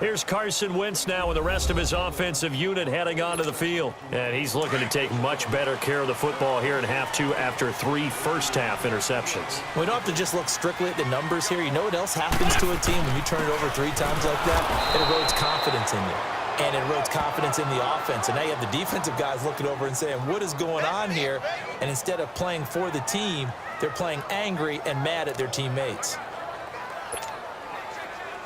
Here's Carson Wentz now with the rest of his offensive unit heading onto the field. And he's looking to take much better care of the football here in half two after 3 first-half interceptions. We don't have to just look strictly at the numbers here. You know what else happens to a team when you turn it over 3 times like that? It erodes confidence in you. And it erodes confidence in the offense. And now you have the defensive guys looking over and saying, what is going on here? And instead of playing for the team, they're playing angry and mad at their teammates.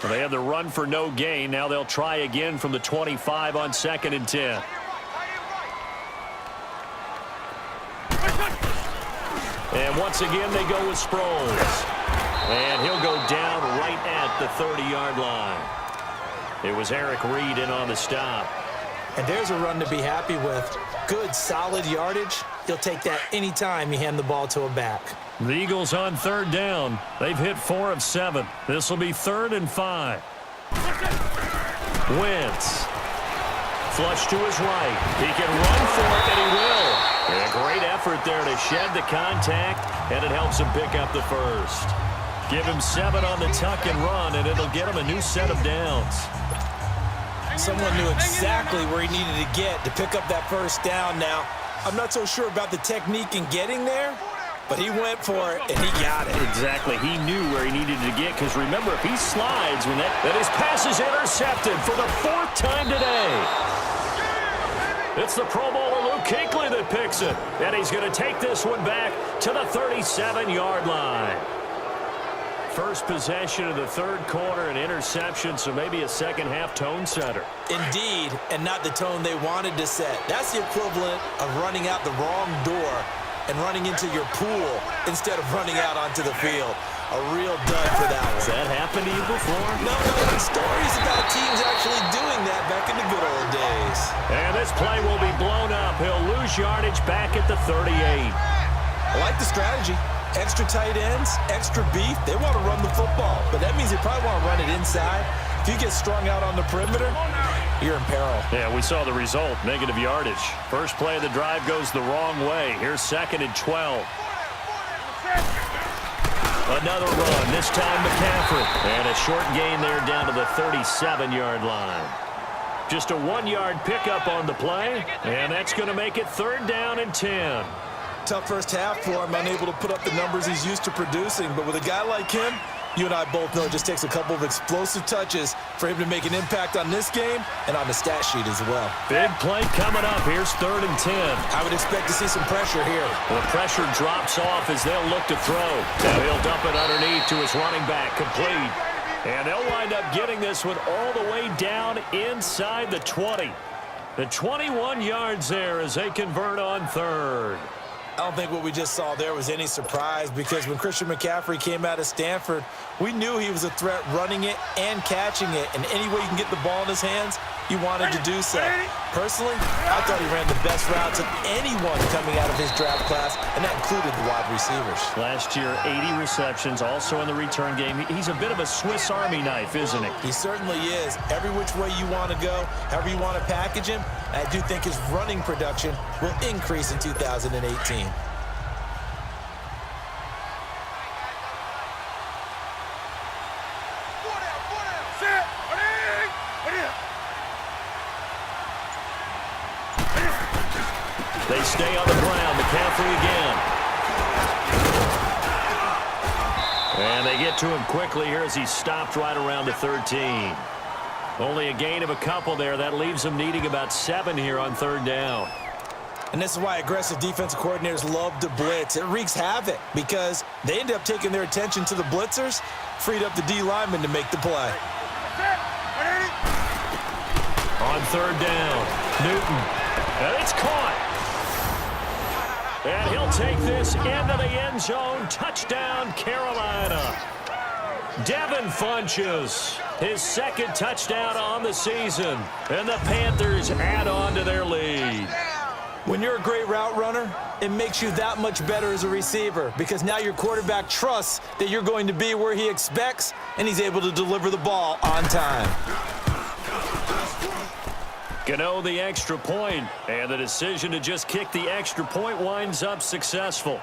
Well, they have the run for no gain. Now they'll try again from the 25 on 2nd and 10. And once again, they go with Sproles. And he'll go down right at the 30-yard line. It was Eric Reed in on the stop. And there's a run to be happy with. Good, solid yardage. You'll take that anytime you hand the ball to a back. The Eagles on 3rd down. They've hit 4 of 7. This will be 3rd and 5. Wentz. Flush to his right. He can run for it, and he will. And a great effort there to shed the contact, and it helps him pick up the first. Give him 7 on the tuck and run, and it'll get him a new set of downs. Someone knew exactly where he needed to get to pick up that first down. Now, I'm not so sure about the technique in getting there, but he went for it, and he got it. Exactly. He knew where he needed to get, because remember, if he slides, when that his pass is intercepted for the 4th time today. It's the Pro Bowler Luke Kuechly that picks it, and he's going to take this one back to the 37-yard line. First possession of the 3rd quarter, an interception, so maybe a second-half tone setter. Indeed, and not the tone they wanted to set. That's the equivalent of running out the wrong door and running into your pool instead of running out onto the field. A real dud for that one. Has that happened to you before? No, stories about teams actually doing that back in the good old days. And this play will be blown up. He'll lose yardage back at the 38. I like the strategy. Extra tight ends, extra beef. They want to run the football, but that means they probably want to run it inside. If you get strung out on the perimeter, you're in peril. Yeah, we saw the result, negative yardage. First play of the drive goes the wrong way. Here's 2nd and 12. Another run, this time McCaffrey. And a short gain there down to the 37-yard line. Just a 1-yard pickup on the play, and that's going to make it 3rd down and 10. Tough first half for him, unable to put up the numbers he's used to producing. But with a guy like him, you and I both know it just takes a couple of explosive touches for him to make an impact on this game and on the stat sheet as well. Big play coming up. Here's 3rd and 10. I would expect to see some pressure here. The pressure drops off as they'll look to throw. Now he'll dump it underneath to his running back, complete. And they'll wind up getting this one all the way down inside the 20. The 21 yards there as they convert on 3rd. I don't think what we just saw there was any surprise, because when Christian McCaffrey came out of Stanford, we knew he was a threat running it and catching it. And any way you can get the ball in his hands, he wanted to do so. Personally, I thought he ran the best routes of anyone coming out of his draft class, and that included the wide receivers. Last year, 80 receptions, also in the return game. He's a bit of a Swiss Army knife, isn't he? He certainly is. Every which way you want to go, however you want to package him, I do think his running production will increase in 2018. They stay on the ground. McCaffrey again. And they get to him quickly here as he stopped right around the 13. Only a gain of a couple there. That leaves them needing about 7 here on 3rd down. And this is why aggressive defensive coordinators love to blitz. It wreaks havoc because they end up taking their attention to the blitzers, freed up the D lineman to make the play. On 3rd down, Newton. And it's caught. And he'll take this into the end zone. Touchdown, Carolina. Devin Funchess, his 2nd touchdown on the season. And the Panthers add on to their lead. When you're a great route runner, it makes you that much better as a receiver, because now your quarterback trusts that you're going to be where he expects, and he's able to deliver the ball on time. Gano the extra point, and the decision to just kick the extra point winds up successful.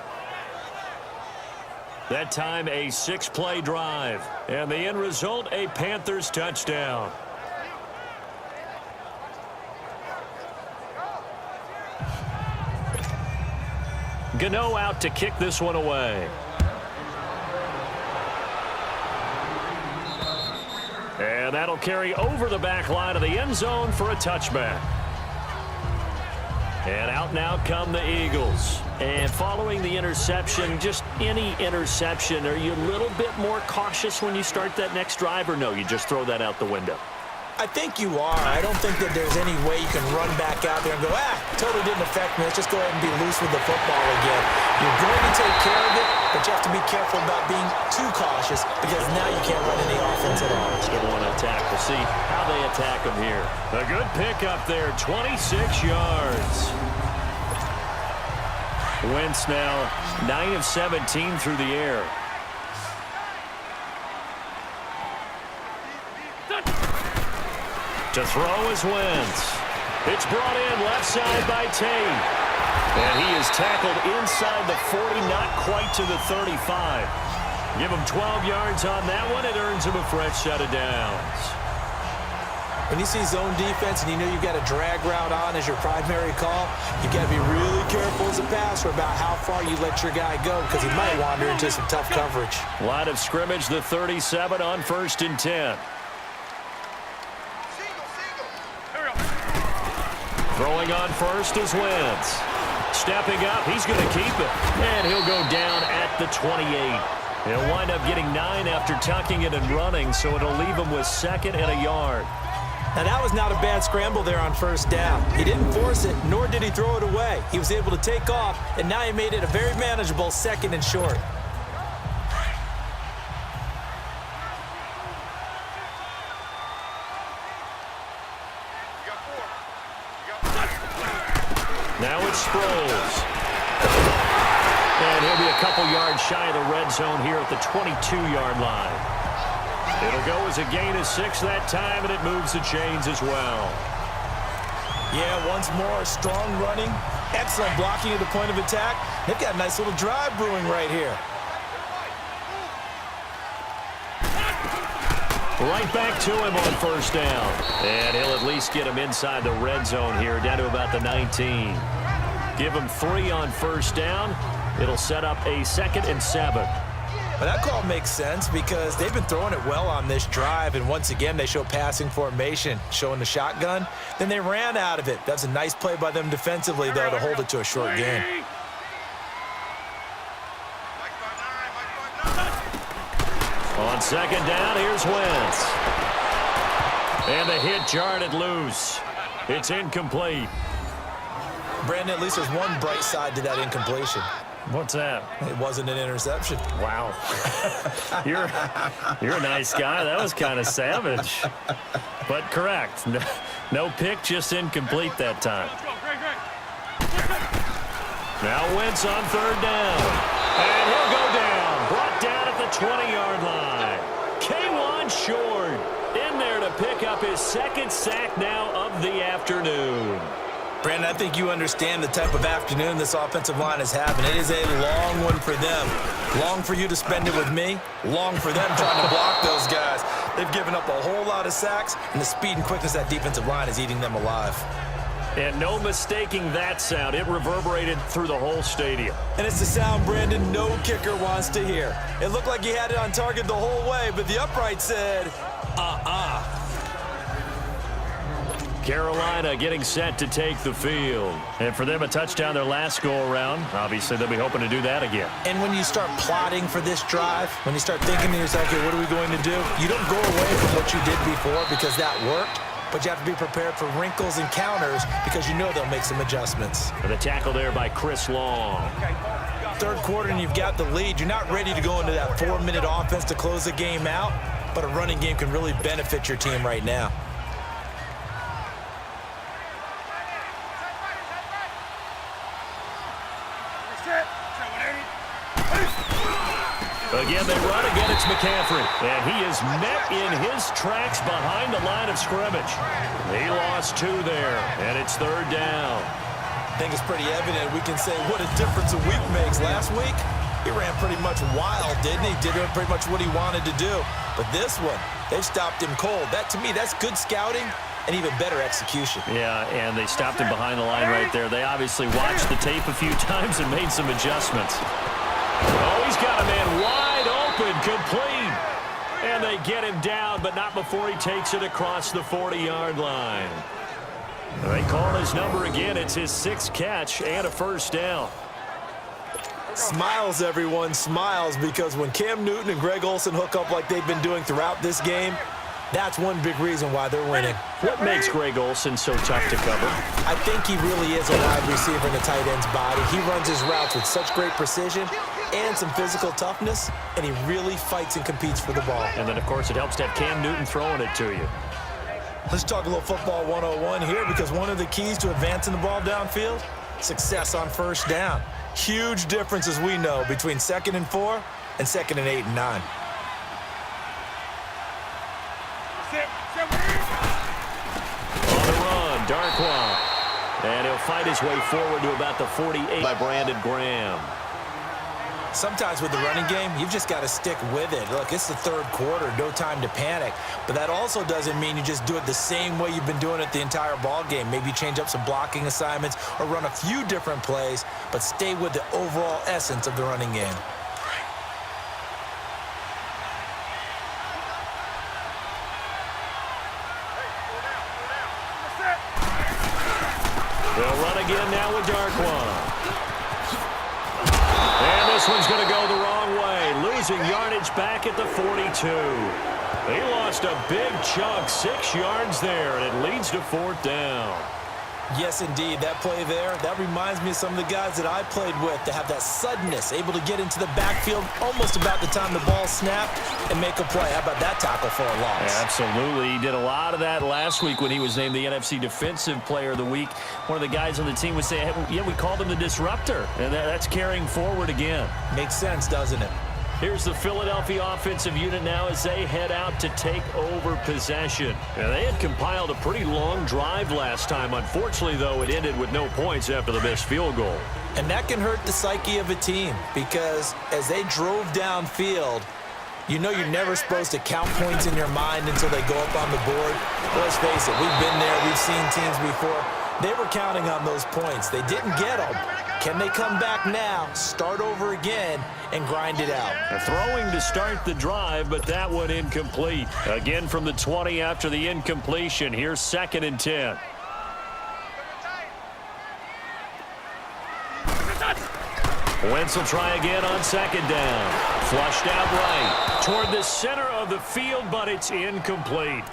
That time a 6-play drive, and the end result, a Panthers touchdown. Gano out to kick this one away. And that'll carry over the back line of the end zone for a touchback. And out now come the Eagles. And following the interception, just any interception, are you a little bit more cautious when you start that next drive, or no, you just throw that out the window? I think you are. I don't think that there's any way you can run back out there and go, totally didn't affect me. Let's just go ahead and be loose with the football again. You're going to take care of it, but you have to be careful about being too cautious because now you can't run any offense at all. Still want to attack. We'll see how they attack them here. A good pickup there, 26 yards. Wentz now 9 of 17 through the air. To throw is Wentz. It's brought in left side by Tate. And he is tackled inside the 40, not quite to the 35. Give him 12 yards on that one. It earns him a fresh set of downs. When you see zone defense and you know you've got a drag route on as your primary call, you got to be really careful as a passer about how far you let your guy go because he might wander into some tough coverage. Line of scrimmage, the 37 on 1st and 10. Throwing on first is Wentz. Stepping up, he's going to keep it. And he'll go down at the 28. He'll wind up getting 9 after tucking it and running, so it'll leave him with 2nd and a yard. Now, that was not a bad scramble there on 1st down. He didn't force it, nor did he throw it away. He was able to take off, and now he made it a very manageable 2nd and short. Now it's Sproles. And he'll be a couple yards shy of the red zone here at the 22-yard line. It'll go as a gain of 6 that time, and it moves the chains as well. Yeah, once more, strong running, excellent blocking at the point of attack. They've got a nice little drive brewing right here. Right back to him on 1st down. And he'll at least get him inside the red zone here, down to about the 19. Give him 3 on 1st down. It'll set up a 2nd and 7. But that call makes sense because they've been throwing it well on this drive, and once again, they show passing formation, showing the shotgun. Then they ran out of it. That's a nice play by them defensively, though, to hold it to a short gain. On 2nd down, here's Wentz. And the hit jarred it loose. It's incomplete. Brandon, at least there's one bright side to that incompletion. What's that? It wasn't an interception. Wow. You're a nice guy. That was kind of savage. But correct. No pick, just incomplete that time. Now Wentz on 3rd down. And he'll go down. Brought down at the 20-yard line. K1 Short in there to pick up his 2nd sack now of the afternoon. Brandon, I think you understand the type of afternoon this offensive line is having. It is a long one for them. Long for you to spend it with me. Long for them trying to block those guys. They've given up a whole lot of sacks, and the speed and quickness of that defensive line is eating them alive. And no mistaking that sound. It reverberated through the whole stadium. And it's the sound, Brandon, no kicker wants to hear. It looked like he had it on target the whole way, but the upright said, Carolina getting set to take the field. And for them, a touchdown their last go-around. Obviously, they'll be hoping to do that again. And when you start plotting for this drive, when you start thinking to yourself, okay, what are we going to do? You don't go away from what you did before because that worked, but you have to be prepared for wrinkles and counters because you know they'll make some adjustments. And the tackle there by Chris Long. 3rd quarter and you've got the lead. You're not ready to go into that 4-minute offense to close the game out, but a running game can really benefit your team right now. Again, they run. Again, it's McCaffrey. And he is met in his tracks behind the line of scrimmage. He lost 2 there, and it's 3rd down. I think it's pretty evident. We can say what a difference a week makes. Last week, he ran pretty much wild, didn't he? Did pretty much what he wanted to do. But this one, they've stopped him cold. That, to me, that's good scouting, and even better execution. Yeah, and they stopped him behind the line right there. They obviously watched the tape a few times and made some adjustments. Oh, he's got a man wide open, complete. And they get him down, but not before he takes it across the 40-yard line. They call his number again. It's his 6th catch and a first down. Smiles, everyone, smiles, because when Cam Newton and Greg Olsen hook up like they've been doing throughout this game, that's one big reason why they're winning. What makes Greg Olsen so tough to cover? I think he really is a wide receiver in the tight end's body. He runs his routes with such great precision and some physical toughness, and he really fights and competes for the ball. And then, of course, it helps to have Cam Newton throwing it to you. Let's talk a little football 101 here, because one of the keys to advancing the ball downfield, success on first down. Huge difference, as we know, between 2nd and 4 and 2nd and 8 and 9. On the run, Darkwa. And he'll fight his way forward to about the 48 by Brandon Graham. Sometimes with the running game, you've just got to stick with it. Look, it's the 3rd quarter, no time to panic. But that also doesn't mean you just do it the same way you've been doing it the entire ball game. Maybe change up some blocking assignments or run a few different plays, but stay with the overall essence of the running game. They'll run again now with Darkwa. And this one's going to go the wrong way, losing yardage back at the 42. He lost a big chunk, 6 yards there, and it leads to 4th down. Yes, indeed. That play there, that reminds me of some of the guys that I played with that have that suddenness, able to get into the backfield almost about the time the ball snapped and make a play. How about that tackle for a loss? Yeah, absolutely. He did a lot of that last week when he was named the NFC Defensive Player of the Week. One of the guys on the team would say, hey, yeah, we called him the disruptor, and that's carrying forward again. Makes sense, doesn't it? Here's the Philadelphia offensive unit now as they head out to take over possession. And they had compiled a pretty long drive last time. Unfortunately, though, it ended with no points after the missed field goal. And that can hurt the psyche of a team, because as they drove downfield, you know you're never supposed to count points in your mind until they go up on the board. Let's face it, we've been there. We've seen teams before. They were counting on those points. They didn't get them. Can they come back now, start over again, and grind it out? Throwing to start the drive, but that one incomplete. Again from the 20 after the incompletion. Here's 2nd and 10. Wentz will try again on 2nd down. Flushed out right toward the center of the field, but it's incomplete.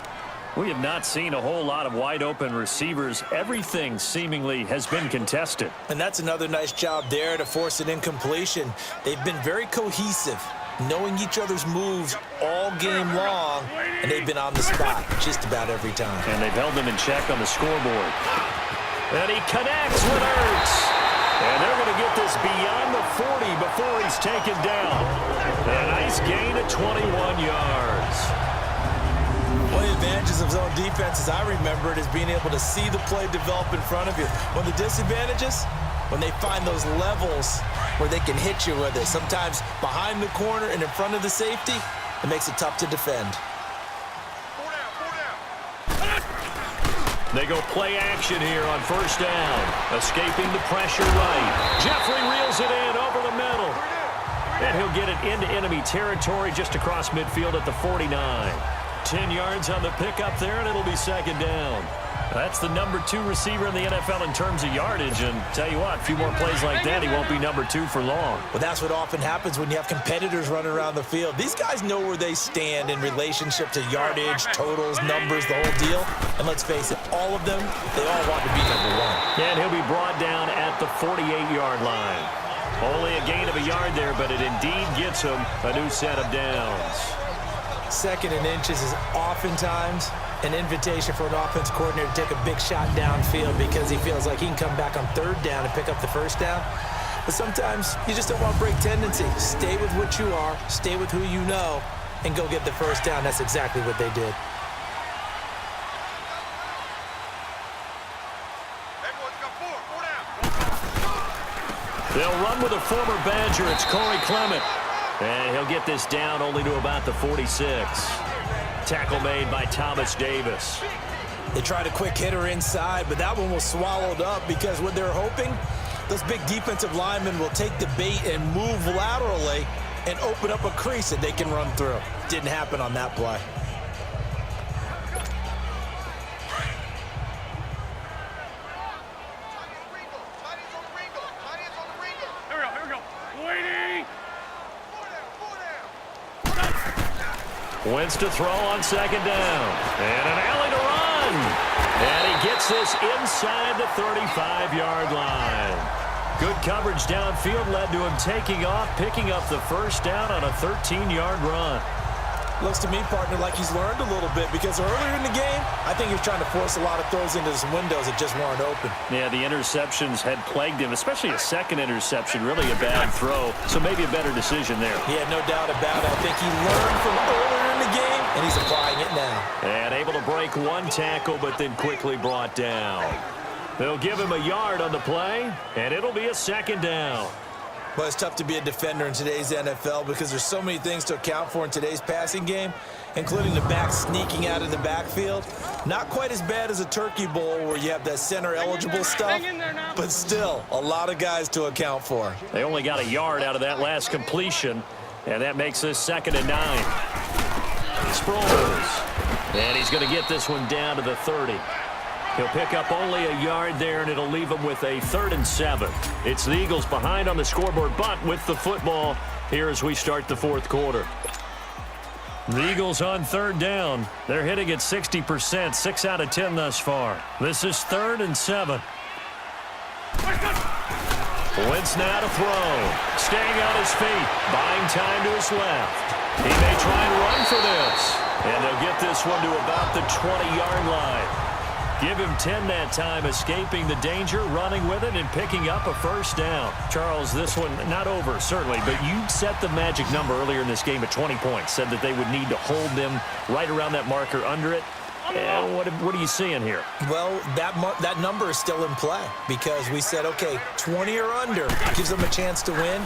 We have not seen a whole lot of wide-open receivers. Everything seemingly has been contested. And that's another nice job there to force an incompletion. They've been very cohesive, knowing each other's moves all game long, and they've been on the spot just about every time. And they've held them in check on the scoreboard. And he connects with Ertz. And they're going to get this beyond the 40 before he's taken down. A nice gain of 21 yards. One of the advantages of zone defense, as I remember it, is being able to see the play develop in front of you. One of the disadvantages, when they find those levels where they can hit you with it. Sometimes behind the corner and in front of the safety, it makes it tough to defend. They go play action here on 1st down. Escaping the pressure right. Jeffrey reels it in over the middle. And he'll get it into enemy territory just across midfield at the 49. 10 yards on the pickup there, and it'll be 2nd down. That's the number 2 receiver in the NFL in terms of yardage, and tell you what, a few more plays like that, he won't be number 2 for long. Well, that's what often happens when you have competitors running around the field. These guys know where they stand in relationship to yardage, totals, numbers, the whole deal. And let's face it, all of them, they all want to be number 1. And he'll be brought down at the 48-yard line. Only a gain of a yard there, but it indeed gets him a new set of downs. 2nd and inches is oftentimes an invitation for an offense coordinator to take a big shot downfield because he feels like he can come back on 3rd down and pick up the 1st down. But sometimes you just don't want break tendency. Stay with what you are, stay with who you know, and go get the 1st down. That's exactly what they did. They'll run with a former Badger. It's Corey Clement. And he'll get this down only to about the 46. Tackle made by Thomas Davis. They tried a quick hitter inside, but that one was swallowed up because what they're hoping, those big defensive linemen will take the bait and move laterally and open up a crease that they can run through. Didn't happen on that play. Wentz to throw on second down. And an alley to run. And he gets this inside the 35-yard line. Good coverage downfield led to him taking off, picking up the first down on a 13-yard run. Looks to me, partner, like he's learned a little bit because earlier in the game, I think he was trying to force a lot of throws into some windows that just weren't open. Yeah, the interceptions had plagued him, especially a second interception, really a bad throw. So maybe a better decision there. Yeah, no doubt about it. I think he learned from earlier in the game, and he's applying it now. And able to break one tackle, but then quickly brought down. They'll give him a yard on the play, and it'll be a second down. But it's tough to be a defender in today's NFL because there's so many things to account for in today's passing game, including the back sneaking out of the backfield. Not quite as bad as a turkey bowl where you have that center-eligible stuff, but still a lot of guys to account for. They only got a yard out of that last completion, and that makes this 2nd and 9. Sproles, and he's going to get this one down to the 30. He'll pick up only a yard there, and it'll leave him with a 3rd and 7. It's the Eagles behind on the scoreboard, but with the football here as we start the 4th quarter. The Eagles on 3rd down. They're hitting at 60%, 6 out of 10 thus far. This is 3rd and 7. Wentz now to throw. Staying on his feet, buying time to his left. He may try and run for this, and they'll get this one to about the 20-yard line. Give him 10 that time, escaping the danger, running with it, and picking up a first down. Charles, this one not over, certainly, but you set the magic number earlier in this game at 20 points. Said that they would need to hold them right around that marker under it. And what are you seeing here? Well, that number is still in play because we said, okay, 20 or under gives them a chance to win.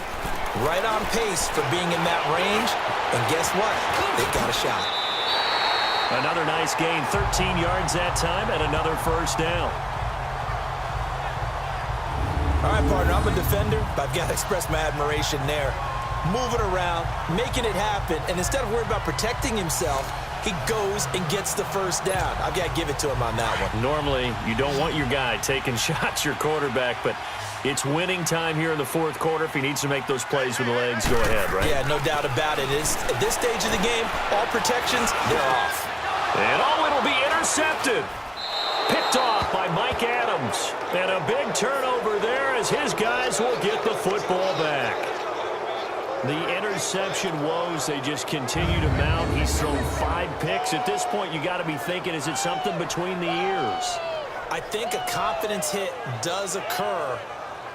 Right on pace for being in that range. And guess what? They got a shot. Another nice gain, 13 yards that time, and another first down. All right, partner, I'm a defender, but I've got to express my admiration there. Moving around, making it happen, and instead of worrying about protecting himself, he goes and gets the first down. I've got to give it to him on that one. Normally, you don't want your guy taking shots, your quarterback, but it's winning time here in the 4th quarter. If he needs to make those plays with the legs, go ahead, right? Yeah, no doubt about it. At this stage of the game, all protections, they're off. And it'll be intercepted. Picked off by Mike Adams. And a big turnover there as his guys will get the football back. The interception woes, they just continue to mount. He's thrown 5 picks. At this point, you got to be thinking, is it something between the ears? I think a confidence hit does occur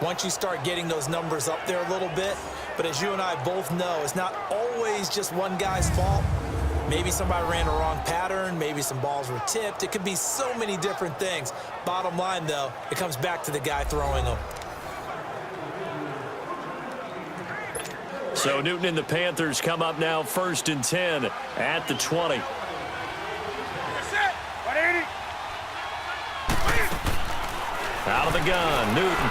once you start getting those numbers up there a little bit. But as you and I both know, it's not always just one guy's fault. Maybe somebody ran a wrong pattern. Maybe some balls were tipped. It could be so many different things. Bottom line, though, it comes back to the guy throwing them. So Newton and the Panthers come up now 1st and 10 at the 20. Out of the gun, Newton.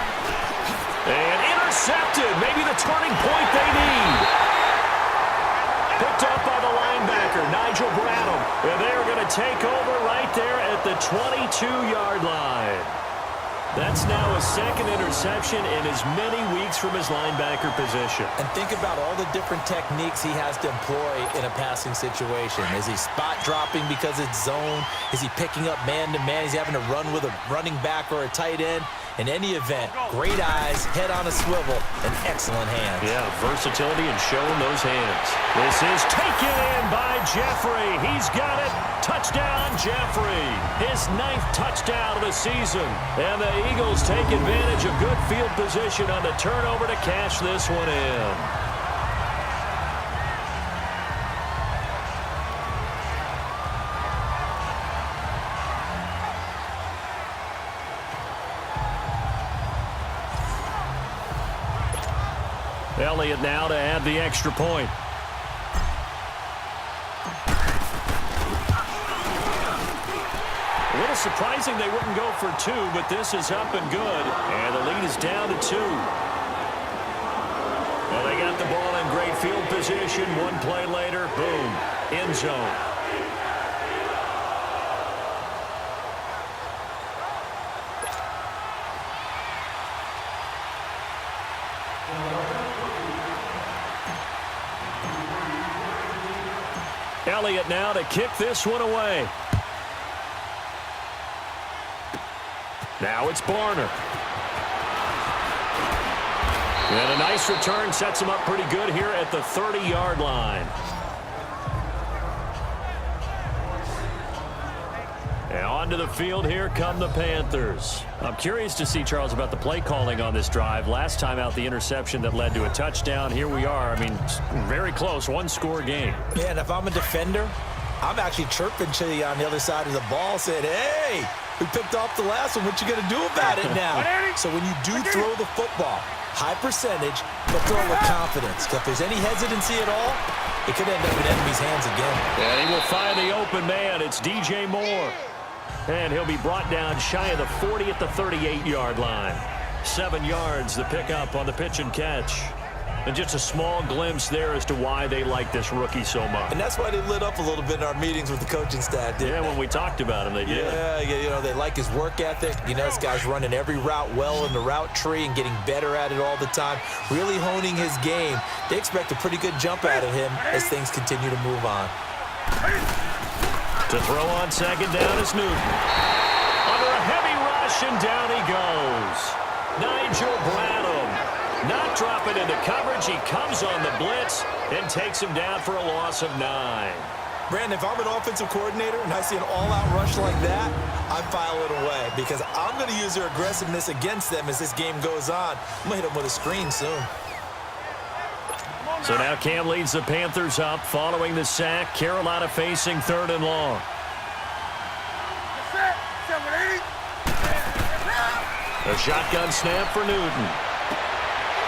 And intercepted. Maybe the turning point they need. Picked up by the linebacker, Nigel Bradham. And they're going to take over right there at the 22-yard line. That's now a 2nd interception in as many weeks from his linebacker position. And think about all the different techniques he has to employ in a passing situation. Is he spot dropping because it's zone? Is he picking up man-to-man? Is he having to run with a running back or a tight end? In any event, great eyes, head on a swivel, and excellent hands. Yeah, versatility and showing those hands. This is taken in by Jeffrey. He's got it. Touchdown, Jeffrey. His 9th touchdown of the season. And the Eagles take advantage of good field position on the turnover to cash this one in. Elliott now to add the extra point. A little surprising they wouldn't go for two, but this is up and good. And the lead is down to 2. Well, they got the ball in great field position. One play later, boom, end zone. Elliott now to kick this one away. Now it's Barner. And a nice return sets him up pretty good here at the 30-yard line. And onto the field, here come the Panthers. I'm curious to see, Charles, about the play calling on this drive. Last time out, the interception that led to a touchdown. Here we are. I mean, very close, one-score game. Yeah, and if I'm a defender, I'm actually chirping to you on the other side of the ball, saying, hey, we picked off the last one. What you going to do about it now? So when you do throw the football, high percentage, but throw with confidence. If there's any hesitancy at all, it could end up in enemy's hands again. And he will find the open man. It's DJ Moore. And he'll be brought down shy of the 40 at the 38-yard line. 7 yards, the pickup on the pitch and catch. And just a small glimpse there as to why they like this rookie so much. And that's why they lit up a little bit in our meetings with the coaching staff. Yeah, when we talked about him, they did. Yeah, you know, they like his work ethic. You know, this guy's running every route well in the route tree and getting better at it all the time, really honing his game. They expect a pretty good jump out of him as things continue to move on. To throw on second down is Newton. Under a heavy rush, and down he goes. Nigel Bradham not dropping into coverage. He comes on the blitz and takes him down for a loss of 9. Brandon, if I'm an offensive coordinator and I see an all-out rush like that, I file it away because I'm going to use their aggressiveness against them as this game goes on. I'm going to hit them with a screen soon. So now Cam leads the Panthers up following the sack. Carolina facing 3rd and long. A shotgun snap for Newton.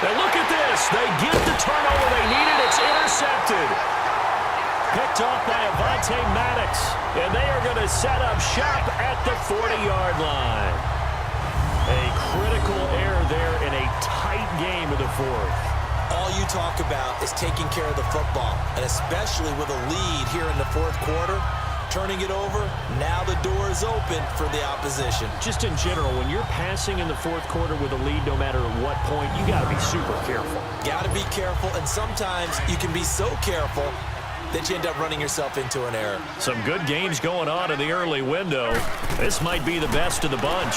Now look at this. They get the turnover they needed. It's intercepted. Picked off by Avonte Maddox. And they are going to set up shop at the 40-yard line. A critical error there in a tight game of the 4th. All you talk about is taking care of the football, and especially with a lead here in the 4th quarter, turning it over, now the door is open for the opposition. Just in general, when you're passing in the 4th quarter with a lead, no matter at what point, you got to be super careful. Got to be careful, and sometimes you can be so careful that you end up running yourself into an error. Some good games going on in the early window. This might be the best of the bunch.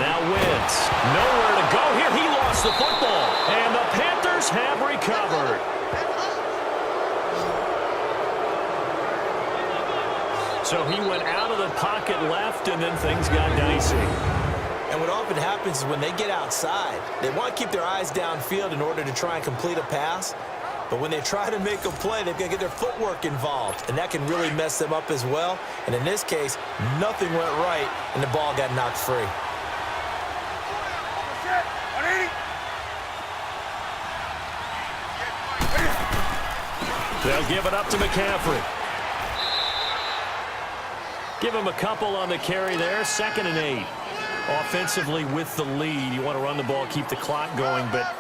Now Wentz, nowhere to go here. He lost the football, and the Panthers have recovered. So he went out of the pocket left, and then things got dicey. And what often happens is when they get outside, they want to keep their eyes downfield in order to try and complete a pass. But when they try to make a play, they've got to get their footwork involved, and that can really mess them up as well. And in this case, nothing went right, and the ball got knocked free. They'll give it up to McCaffrey. Give him a couple on the carry there. 2nd and 8. Offensively with the lead, you want to run the ball, keep the clock going, but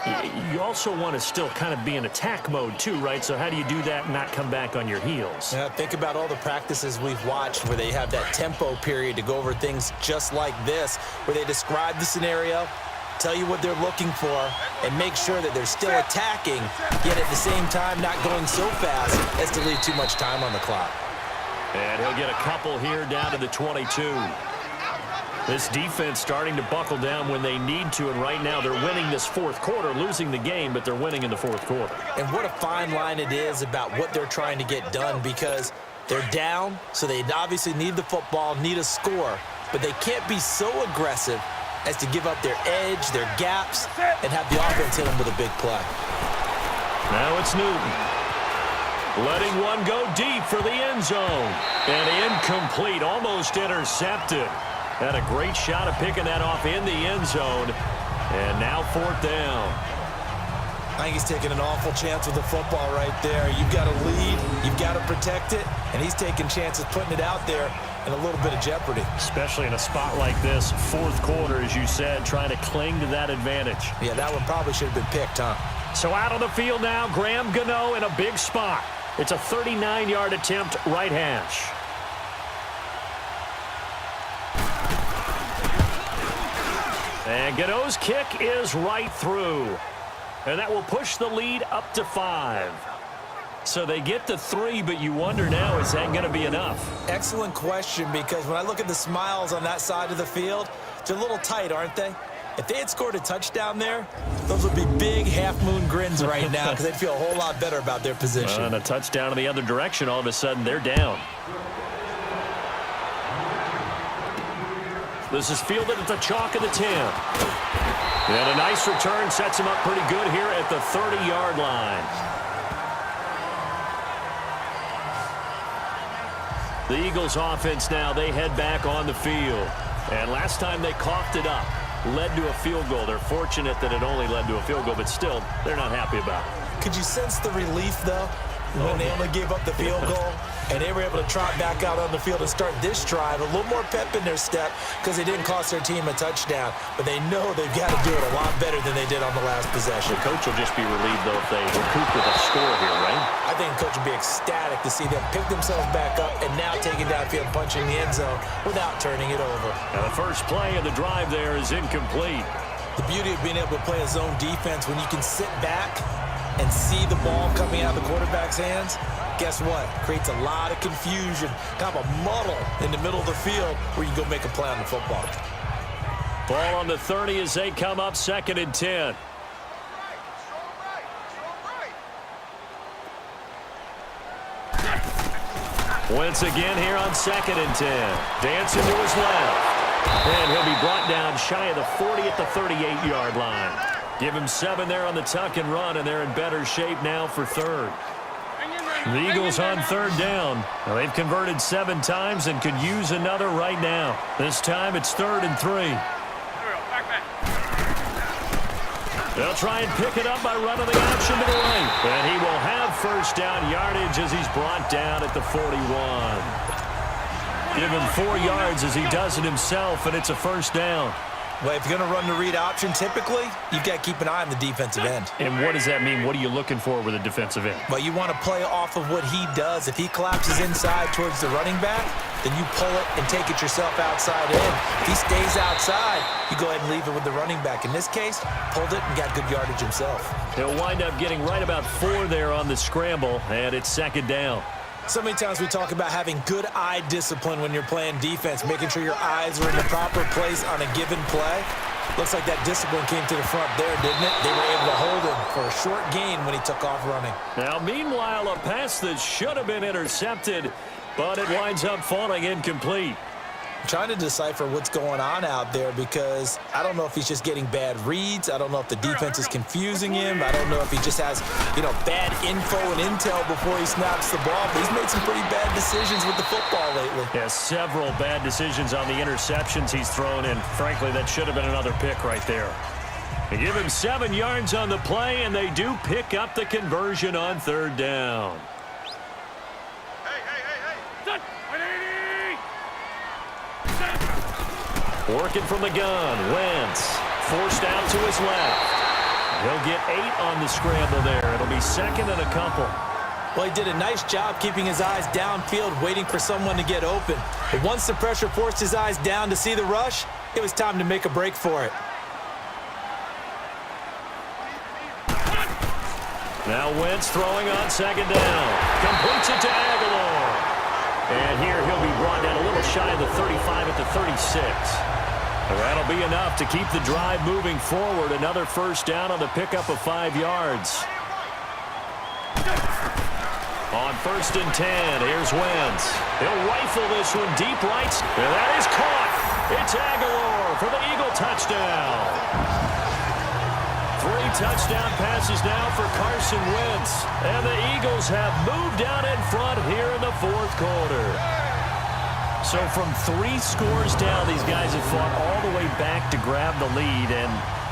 you also want to still kind of be in attack mode too, right? So how do you do that and not come back on your heels? Yeah, think about all the practices we've watched where they have that tempo period to go over things just like this, where they describe the scenario, tell you what they're looking for, and make sure that they're still attacking, yet at the same time not going so fast as to leave too much time on the clock. And he'll get a couple here down to the 22. This defense starting to buckle down when they need to, and right now they're winning this 4th quarter, losing the game, but they're winning in the 4th quarter. And what a fine line it is about what they're trying to get done, because they're down, so they obviously need the football, need a score, but they can't be so aggressive as to give up their edge, their gaps, and have the offense hit them with a big play. Now it's Newton. Letting one go deep for the end zone. And incomplete, almost intercepted. Had a great shot of picking that off in the end zone. And now 4th down. I think he's taking an awful chance with the football right there. You've got to lead, you've got to protect it, and he's taking chances putting it out there in a little bit of jeopardy. Especially in a spot like this, fourth quarter, as you said, trying to cling to that advantage. Yeah, that one probably should have been picked, huh? So out on the field now, Graham Gano in a big spot. It's a 39-yard attempt, right hash. And Gano's kick is right through. And that will push the lead up to 5. So they get to 3, but you wonder now, is that going to be enough? Excellent question, because when I look at the smiles on that side of the field, they're a little tight, aren't they? If they had scored a touchdown there, those would be big half-moon grins right now because they'd feel a whole lot better about their position. And a touchdown in the other direction, all of a sudden they're down. This is fielded at the chalk of the 10. And a nice return sets him up pretty good here at the 30-yard line. The Eagles offense now, they head back on the field. And last time they coughed it up, led to a field goal. They're fortunate that it only led to a field goal, but still, they're not happy about it. Could you sense the relief, though, when they only gave up the field goal? And they were able to trot back out on the field and start this drive. A little more pep in their step because they didn't cost their team a touchdown. But they know they've got to do it a lot better than they did on the last possession. The coach will just be relieved, though, if they recoup with a score here, right? I think the coach will be ecstatic to see them pick themselves back up and now take it downfield, punching the end zone without turning it over. Now the first play of the drive there is incomplete. The beauty of being able to play a zone defense when you can sit back and see the ball coming out of the quarterback's hands, guess what? Creates a lot of confusion, kind of a muddle in the middle of the field where you can go make a play on the football. Ball on the 30 as they come up, 2nd and 10. Wentz again here on 2nd and 10. Dancing to his left. And he'll be brought down shy of the 40 at the 38-yard line. Give him 7 there on the tuck and run, and they're in better shape now for 3rd. The Eagles on 3rd down. Now they've converted 7 times and could use another right now. This time it's 3rd and 3. They'll try and pick it up by running the option to the right. And he will have first down yardage as he's brought down at the 41. Give him 4 yards as he does it himself, and it's a first down. Well, if you're going to run the read option, typically, you've got to keep an eye on the defensive end. And what does that mean? What are you looking for with a defensive end? Well, you want to play off of what he does. If he collapses inside towards the running back, then you pull it and take it yourself outside in. If he stays outside, you go ahead and leave it with the running back. In this case, pulled it and got good yardage himself. He'll wind up getting right about 4 there on the scramble, and it's 2nd down. So many times we talk about having good eye discipline when you're playing defense, making sure your eyes are in the proper place on a given play. Looks like that discipline came to the front there, didn't it? They were able to hold him for a short gain when he took off running. Now, meanwhile, a pass that should have been intercepted, but it winds up falling incomplete. I'm trying to decipher what's going on out there because I don't know if he's just getting bad reads. I don't know if the defense is confusing him. I don't know if he just has, bad info and intel before he snaps the ball. But he's made some pretty bad decisions with the football lately. Yeah, several bad decisions on the interceptions he's thrown, and frankly, that should have been another pick right there. They give him 7 yards on the play, and they do pick up the conversion on 3rd down. Working from the gun, Wentz forced out to his left. He'll get 8 on the scramble there. It'll be 2nd and a couple. Well, he did a nice job keeping his eyes downfield, waiting for someone to get open. But once the pressure forced his eyes down to see the rush, it was time to make a break for it. Now Wentz throwing on 2nd down. Completes it to Aguilar. And here he'll be brought down a little shy of the 35 at the 36. That'll be enough to keep the drive moving forward. Another first down on the pickup of 5 yards. On 1st and 10, here's Wentz. He'll rifle this one deep right. And that is caught. It's Aguilar for the Eagle touchdown. 3 touchdown passes now for Carson Wentz. And the Eagles have moved out in front here in the 4th quarter. So from 3 scores down, these guys have fought all the way back to grab the lead. And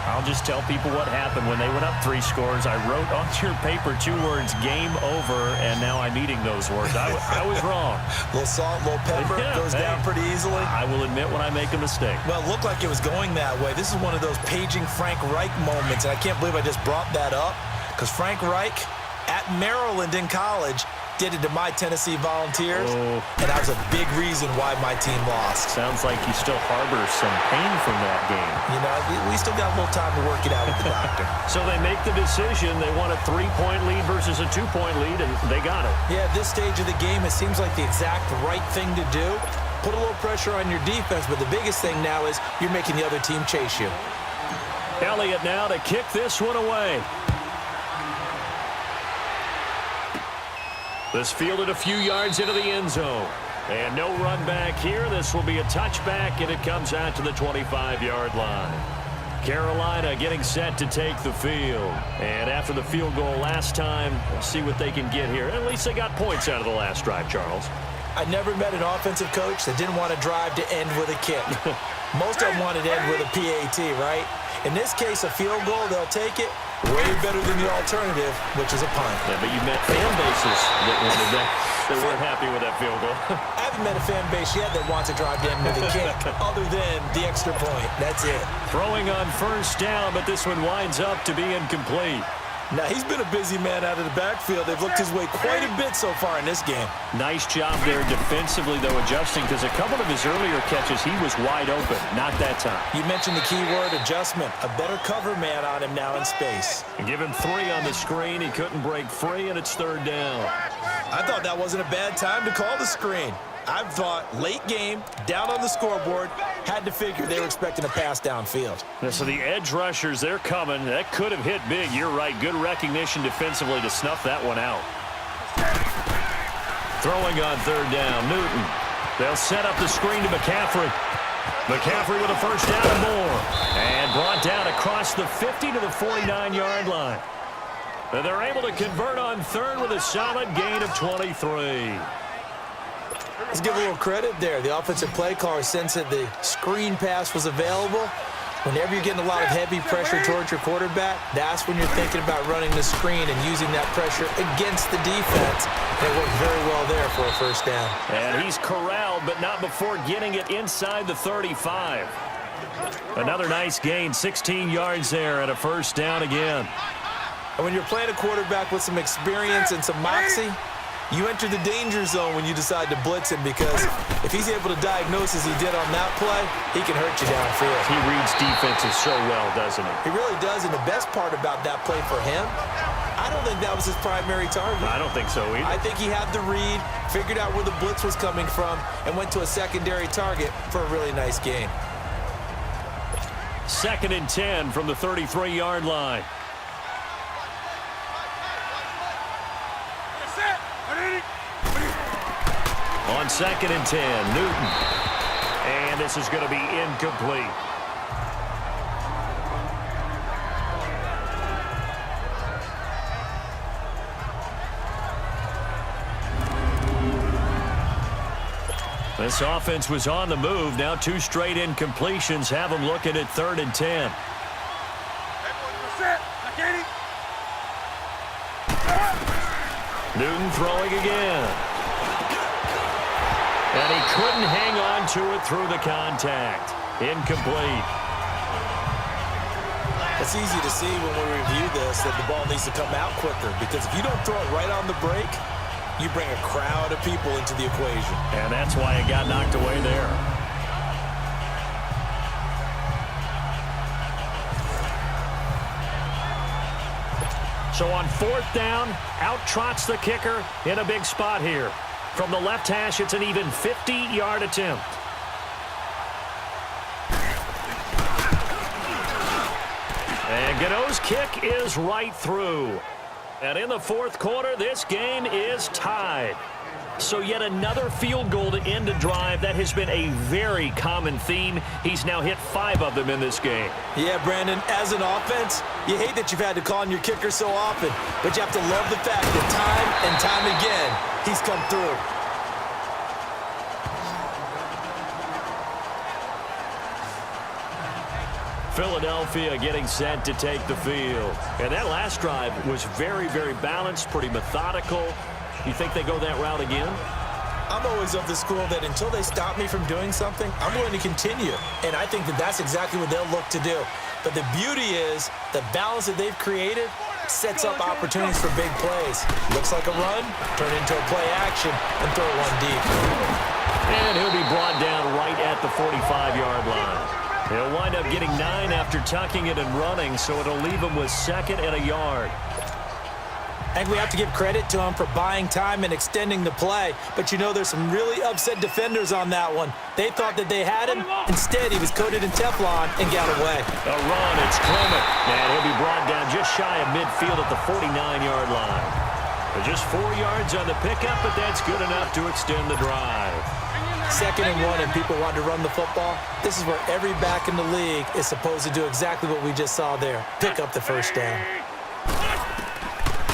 I'll just tell people what happened when they went up 3 scores. I wrote on your paper 2 words, game over, and now I'm eating those words. I was wrong. A little salt, a little pepper, goes down pretty easily. I will admit when I make a mistake. Well, it looked like it was going that way. This is one of those paging Frank Reich moments, and I can't believe I just brought that up, because Frank Reich at Maryland in college did it to my Tennessee Volunteers, and that was a big reason why my team lost. Sounds like you still harbor some pain from that game. You know, we still got a little time to work it out with the doctor. So they make the decision. They want a 3-point lead versus a 2-point lead, and they got it. Yeah, at this stage of the game, it seems like the exact right thing to do. Put a little pressure on your defense, but the biggest thing now is you're making the other team chase you. Elliott now to kick this one away. This fielded a few yards into the end zone. And no run back here. This will be a touchback, and it comes out to the 25-yard line. Carolina getting set to take the field. And after the field goal last time, we'll see what they can get here. At least they got points out of the last drive, Charles. I never met an offensive coach that didn't want to drive to end with a kick. Most of them wanted to end with a PAT, right? In this case, a field goal, they'll take it. Way better than the alternative, which is a punt. Yeah, but you met fan bases that weren't happy with that field goal. I haven't met a fan base yet that wants to drive to end with a kick, other than the extra point. That's it. Throwing on first down, but this one winds up to be incomplete. Now, he's been a busy man out of the backfield. They've looked his way quite a bit so far in this game. Nice job there defensively, though, adjusting, because a couple of his earlier catches, he was wide open. Not that time. You mentioned the key word, adjustment. A better cover man on him now in space. And give him 3 on the screen. He couldn't break free, and it's 3rd down. I thought that wasn't a bad time to call the screen. I thought late game, down on the scoreboard, had to figure they were expecting a pass downfield. So the edge rushers, they're coming. That could have hit big. You're right. Good recognition defensively to snuff that one out. Throwing on 3rd down, Newton. They'll set up the screen to McCaffrey. McCaffrey with a first down and more. And brought down across the 50 to the 49-yard line. And they're able to convert on 3rd with a solid gain of 23. Let's give a little credit there. The offensive play caller sensed that the screen pass was available. Whenever you're getting a lot of heavy pressure towards your quarterback, that's when you're thinking about running the screen and using that pressure against the defense. It worked very well there for a first down. And he's corralled, but not before getting it inside the 35. Another nice gain, 16 yards there, and a first down again. And when you're playing a quarterback with some experience and some moxie, you enter the danger zone when you decide to blitz him, because if he's able to diagnose as he did on that play, he can hurt you downfield. He reads defenses so well, doesn't he? He really does, and the best part about that play for him, I don't think that was his primary target. I don't think so either. I think he had the read, figured out where the blitz was coming from, and went to a secondary target for a really nice gain. 2nd and 10 from the 33-yard line. On 2nd and 10, Newton. And this is going to be incomplete. This offense was on the move. Now 2 straight incompletions have them looking at 3rd and 10. Newton throwing again. And he couldn't hang on to it through the contact. Incomplete. It's easy to see when we review this that the ball needs to come out quicker, because if you don't throw it right on the break, you bring a crowd of people into the equation. And that's why it got knocked away there. So on 4th down, out trots the kicker in a big spot here. From the left hash, it's an even 50-yard attempt. And Gano's kick is right through. And in the 4th quarter, this game is tied. So yet another field goal to end a drive. That has been a very common theme. He's now hit 5 of them in this game. Yeah, Brandon, as an offense, you hate that you've had to call on your kicker so often, but you have to love the fact that time and time again, he's come through. Philadelphia getting set to take the field. And that last drive was very, very balanced, pretty methodical. You think they go that route again? I'm always of the school that until they stop me from doing something, I'm going to continue. And I think that that's exactly what they'll look to do. But the beauty is the balance that they've created sets up opportunities for big plays. Looks like a run, turn into a play action, and throw one deep. And he'll be brought down right at the 45-yard line. He'll wind up getting 9 after tucking it and running, so it'll leave him with 2nd and a yard. I think we have to give credit to him for buying time and extending the play. But, you know, there's some really upset defenders on that one. They thought that they had him. Instead, he was coated in Teflon and got away. A run, it's Clement. And he'll be brought down just shy of midfield at the 49-yard line. Just 4 yards on the pickup, but that's good enough to extend the drive. 2nd and 1, and people want to run the football. This is where every back in the league is supposed to do exactly what we just saw there. Pick up the first down.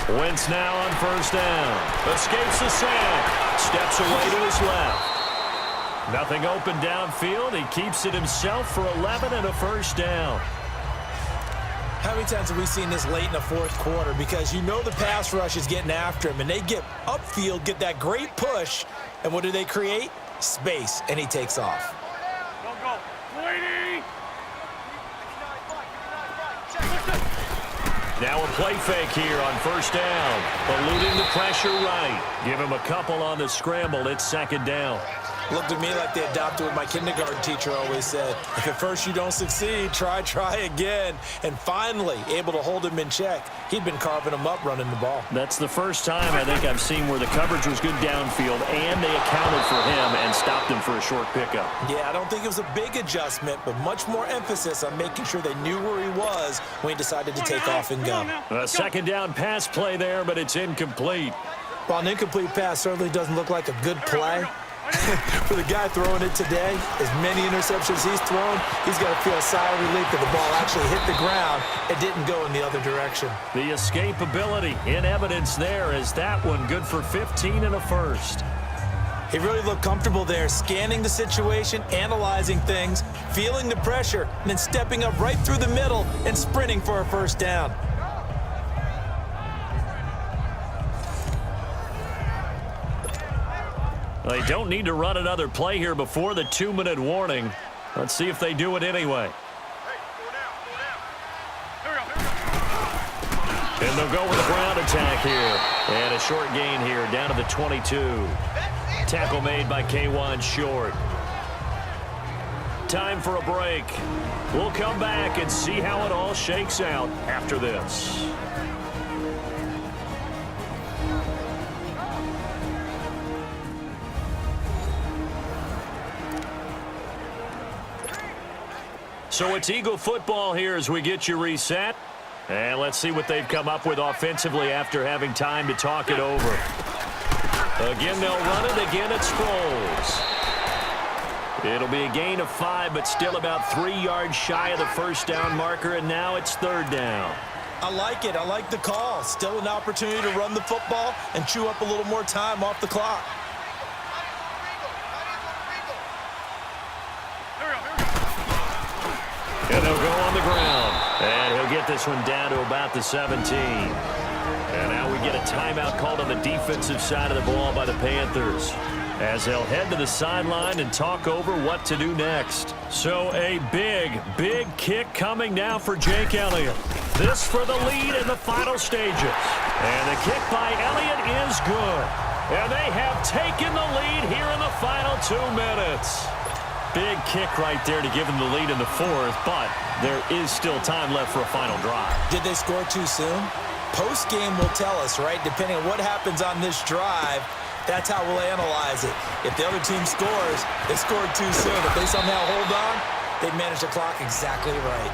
Wentz now on 1st down. Escapes the sack. Steps away to his left. Nothing open downfield. He keeps it himself for 11 and a 1st down. How many times have we seen this late in the 4th quarter? Because you know the pass rush is getting after him, and they get upfield, get that great push, and what do they create? Space, and he takes off. Go. Lady! Now a play fake here on 1st down. Eluding the pressure right. Give him a couple on the scramble. It's 2nd down. Looked at me like they adopted what my kindergarten teacher always said. If at first you don't succeed, try again. And finally, able to hold him in check. He'd been carving him up running the ball. That's the first time I think I've seen where the coverage was good downfield and they accounted for him and stopped him for a short pickup. Yeah, I don't think it was a big adjustment, but much more emphasis on making sure they knew where he was when he decided to take off and go. A 2nd down pass play there, but it's incomplete. Well, an incomplete pass certainly doesn't look like a good play. For the guy throwing it today, as many interceptions he's thrown, he's got to feel a sigh of relief that the ball actually hit the ground and didn't go in the other direction. The escapability in evidence there as that one good for 15 and a 1st. He really looked comfortable there, scanning the situation, analyzing things, feeling the pressure, and then stepping up right through the middle and sprinting for a 1st down. They don't need to run another play here before the 2-minute warning. Let's see if they do it anyway. And they'll go with a ground attack here. And a short gain here down to the 22. Tackle made by K1 Short. Time for a break. We'll come back and see how it all shakes out after this. So it's Eagle football here as we get you reset. And let's see what they've come up with offensively after having time to talk it over. Again, they'll run it. Again, it Sproles. It'll be a gain of 5, but still about 3 yards shy of the 1st down marker, and now it's 3rd down. I like it. I like the call. Still an opportunity to run the football and chew up a little more time off the clock. And they'll go on the ground. And he'll get this one down to about the 17. And now we get a timeout called on the defensive side of the ball by the Panthers, as they'll head to the sideline and talk over what to do next. So a big kick coming now for Jake Elliott. This for the lead in the final stages. And the kick by Elliott is good. And they have taken the lead here in the final 2 minutes. Big kick right there to give them the lead in the 4th, but there is still time left for a final drive. Did they score too soon? Post-game will tell us, right? Depending on what happens on this drive, that's how we'll analyze it. If the other team scores, they scored too soon. If they somehow hold on, they manage the clock exactly right.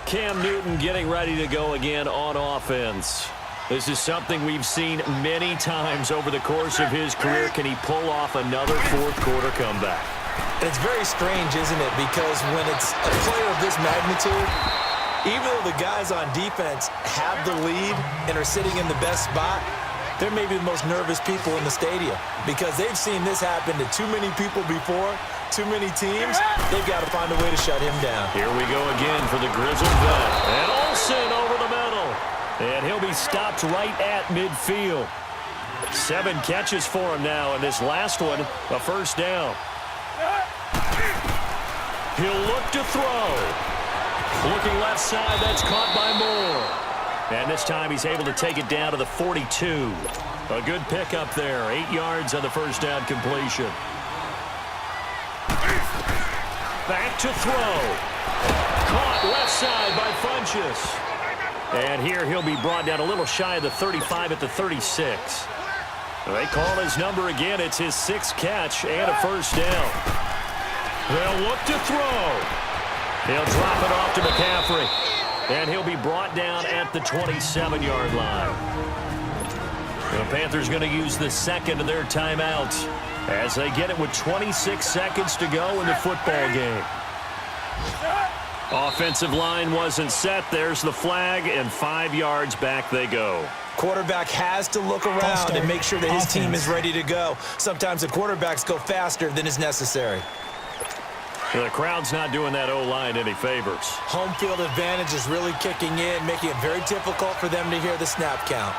Cam Newton getting ready to go again on offense. This is something we've seen many times over the course of his career. Can he pull off another 4th quarter comeback? And it's very strange, isn't it? Because when it's a player of this magnitude, even though the guys on defense have the lead and are sitting in the best spot, they're maybe the most nervous people in the stadium because they've seen this happen to too many people before, too many teams. They've got to find a way to shut him down. Here we go again for the grizzled vet. And Olsen over the middle. And he'll be stopped right at midfield. 7 catches for him now, and this last one, a first down. He'll look to throw. Looking left side, that's caught by Moore. And this time he's able to take it down to the 42. A good pickup there, 8 yards on the first down completion. Back to throw. Caught left side by Funchess. And here he'll be brought down a little shy of the 35 at the 36. They call his number again. It's his 6th catch and a first down. They'll look to throw. He'll drop it off to McCaffrey. And he'll be brought down at the 27-yard line. The Panthers going to use the second of their timeouts as they get it with 26 seconds to go in the football game. Offensive line wasn't set. There's the flag, and 5 yards back they go. Quarterback has to look around and make sure that his team is ready to go. Sometimes the quarterbacks go faster than is necessary. The crowd's not doing that O-line any favors. Home field advantage is really kicking in, making it very difficult for them to hear the snap count.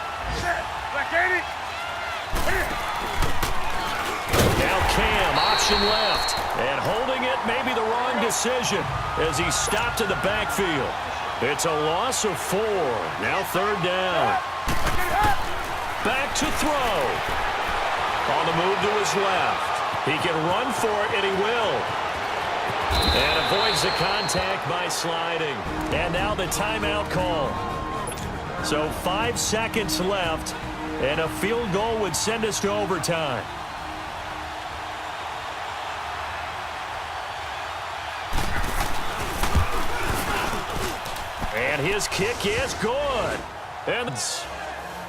Now Cam, option left, and holding it maybe the wrong decision as he stopped in the backfield. It's a loss of 4. Now third down. Back to throw. On the move to his left. He can run for it, and he will. And avoids the contact by sliding. And now the timeout call. So 5 seconds left, and a field goal would send us to overtime. And his kick is good. And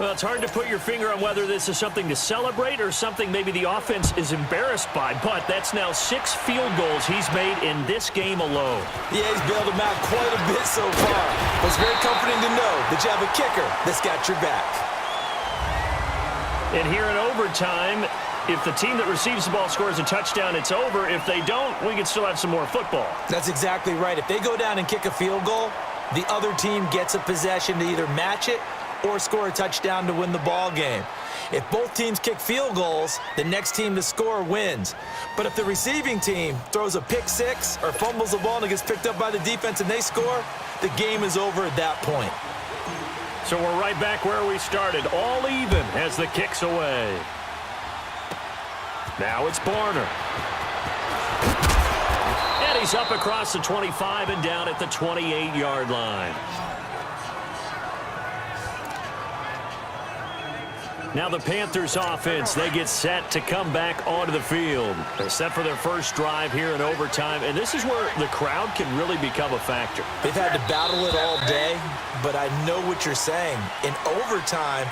well, it's hard to put your finger on whether this is something to celebrate or something maybe the offense is embarrassed by, but that's now 6 field goals he's made in this game alone. Yeah, he's bailed them out quite a bit so far. But it's very comforting to know that you have a kicker that's got your back. And here in overtime, if the team that receives the ball scores a touchdown, it's over. If they don't, we can still have some more football. That's exactly right. If they go down and kick a field goal, the other team gets a possession to either match it or score a touchdown to win the ball game. If both teams kick field goals, the next team to score wins. But if the receiving team throws a pick 6 or fumbles the ball and it gets picked up by the defense and they score, the game is over at that point. So we're right back where we started, all even as the kick's away. Now it's Barner. And he's up across the 25 and down at the 28-yard line. Now the Panthers offense, they get set to come back onto the field. They're set for their first drive here in overtime, and this is where the crowd can really become a factor. They've had to battle it all day, but I know what you're saying. In overtime,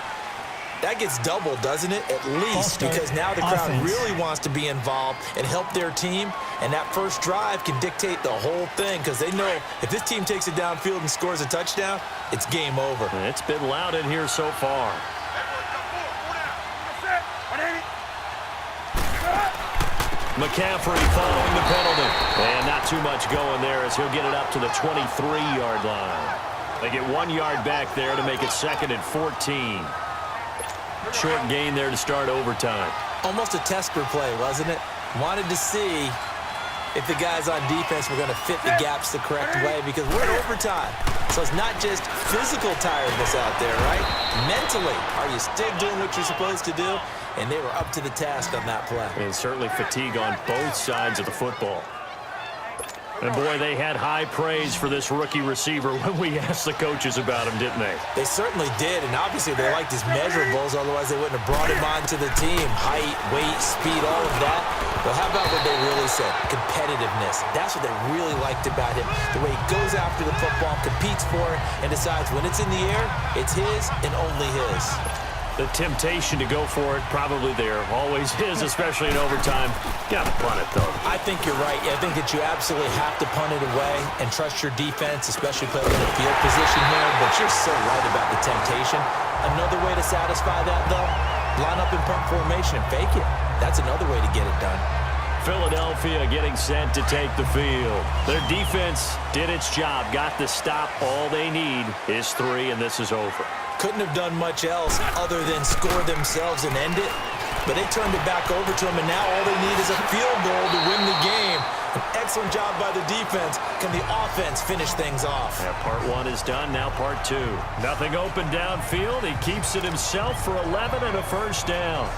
that gets doubled, doesn't it? At least, because now the crowd really wants to be involved and help their team, and that first drive can dictate the whole thing because they know if this team takes it downfield and scores a touchdown, it's game over. And it's been loud in here so far. McCaffrey following the penalty. And not too much going there as he'll get it up to the 23-yard line. They get 1 yard back there to make it 2nd and 14. Short gain there to start overtime. Almost a tester play, wasn't it? Wanted to see if the guys on defense were going to fit the gaps the correct way because we're in overtime. So it's not just physical tiredness out there, right? Mentally, are you still doing what you're supposed to do? And they were up to the task on that play. And certainly fatigue on both sides of the football. And boy, they had high praise for this rookie receiver when we asked the coaches about him, didn't they? They certainly did, and obviously they liked his measurables, otherwise they wouldn't have brought him onto the team. Height, weight, speed, all of that. Well, how about what they really said? Competitiveness. That's what they really liked about him. The way he goes after the football, competes for it, and decides when it's in the air, it's his and only his. The temptation to go for it probably there. Always is, especially in overtime. Got to punt it, though. I think you're right. I think that you absolutely have to punt it away and trust your defense, especially playing in a field position here. But you're so right about the temptation. Another way to satisfy that, though, line up in punt formation and fake it. That's another way to get it done. Philadelphia getting set to take the field. Their defense did its job, got the stop. All they need is 3, and this is over. Couldn't have done much else other than score themselves and end it. But they turned it back over to him, and now all they need is a field goal to win the game. An excellent job by the defense. Can the offense finish things off? Yeah, part 1 is done, now part 2. Nothing open downfield. He keeps it himself for 11 and a first down.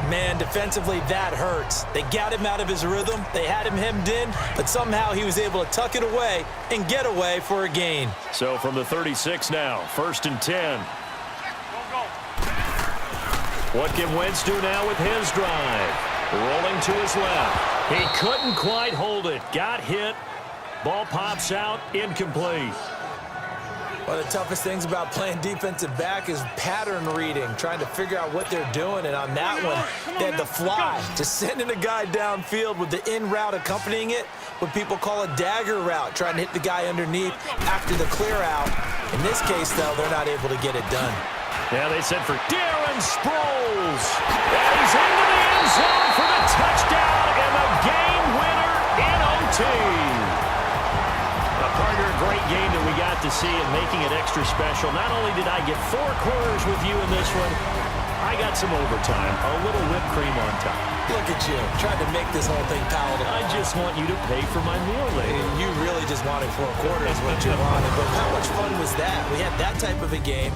Man, defensively, that hurts. They got him out of his rhythm. They had him hemmed in, but somehow he was able to tuck it away and get away for a gain. So from the 36 now, 1st and 10. What can Wentz do now with his drive? Rolling to his left. He couldn't quite hold it. Got hit. Ball pops out. Incomplete. One of the toughest things about playing defensive back is pattern reading, trying to figure out what they're doing. And on that one, they had the fly, just sending a guy downfield with the in route accompanying it, what people call a dagger route, trying to hit the guy underneath after the clear out. In this case, though, they're not able to get it done. Yeah, they said for Darren Sproles. And he's into the end zone for the touchdown and the game winner in OT. A partner, a great game that we got to see and making it extra special. Not only did I get 4 quarters with you in this one, I got some overtime, a little whipped cream on top. Look at you, trying to make this whole thing palatable. I just want you to pay for my meal later. And you really just wanted 4 quarters what you wanted. But how much fun was that? We had that type of a game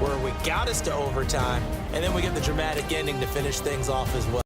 where we got us to overtime, and then we get the dramatic ending to finish things off as well.